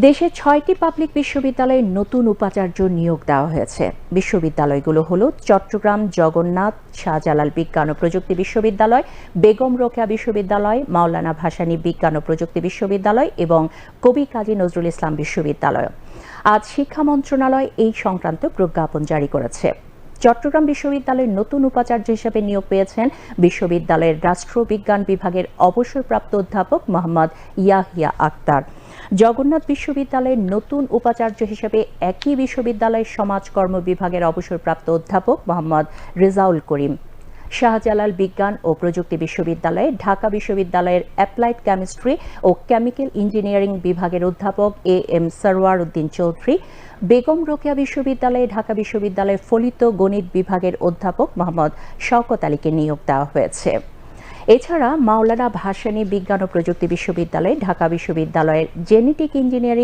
দেশে ৬টি পাবলিক বিশ্ববিদ্যালয়ে নতুন উপাচার্য নিয়োগ দেওয়া হয়েছে। বিশ্ববিদ্যালয়গুলো হলো চট্টগ্রাম জগন্নাথ শাহজালাল বিজ্ঞান ও প্রযুক্তি বিশ্ববিদ্যালয়, বেগম রোকেয়া বিশ্ববিদ্যালয়, মাওলানা ভাসানী বিজ্ঞান ও প্রযুক্তি বিশ্ববিদ্যালয় এবং কবি কাজী নজরুল ইসলাম বিশ্ববিদ্যালয়। আজ শিক্ষা মন্ত্রণালয় এই সংক্রান্ত প্রজ্ঞাপন জারি করেছে। চট্টগ্রাম বিশ্ববিদ্যালয়ের নতুন উপাচার্য হিসেবে নিয়োগ পেয়েছেন বিশ্ববিদ্যালয়ের রাষ্ট্রবিজ্ঞান বিভাগের অবসরপ্রাপ্ত অধ্যাপক মোহাম্মদ ইয়াহিয়া আক্তার। জগন্নাথ বিশ্ববিদ্যালয়ের নতুন উপাচার্য হিসেবে একই বিশ্ববিদ্যালয়ের সমাজকর্ম বিভাগের অবসরপ্রাপ্ত অধ্যাপক মোহাম্মদ রেজাউল করিম। শাহজালাল বিজ্ঞান ও প্রযুক্তি বিশ্ববিদ্যালয়ে ঢাকা বিশ্ববিদ্যালয়ের অ্যাপ্লাইড কেমিস্ট্রি ও কেমিক্যাল ইঞ্জিনিয়ারিং বিভাগের অধ্যাপক এম সরওয়ার উদ্দিন চৌধুরী, বেগম রোকেয়া বিশ্ববিদ্যালয়ে ঢাকা বিশ্ববিদ্যালয়ের ফলিত গণিত বিভাগের অধ্যাপক মোহাম্মদ শওকত আলীকে নিয়োগ দেওয়া হয়েছে। এছাড়া মাওলানা ভাসানী বিজ্ঞান ও প্রযুক্তি বিশ্ববিদ্যালয়ে ঢাকা বিশ্ববিদ্যালয়ের জেনেটিক ইঞ্জিনিয়ারিং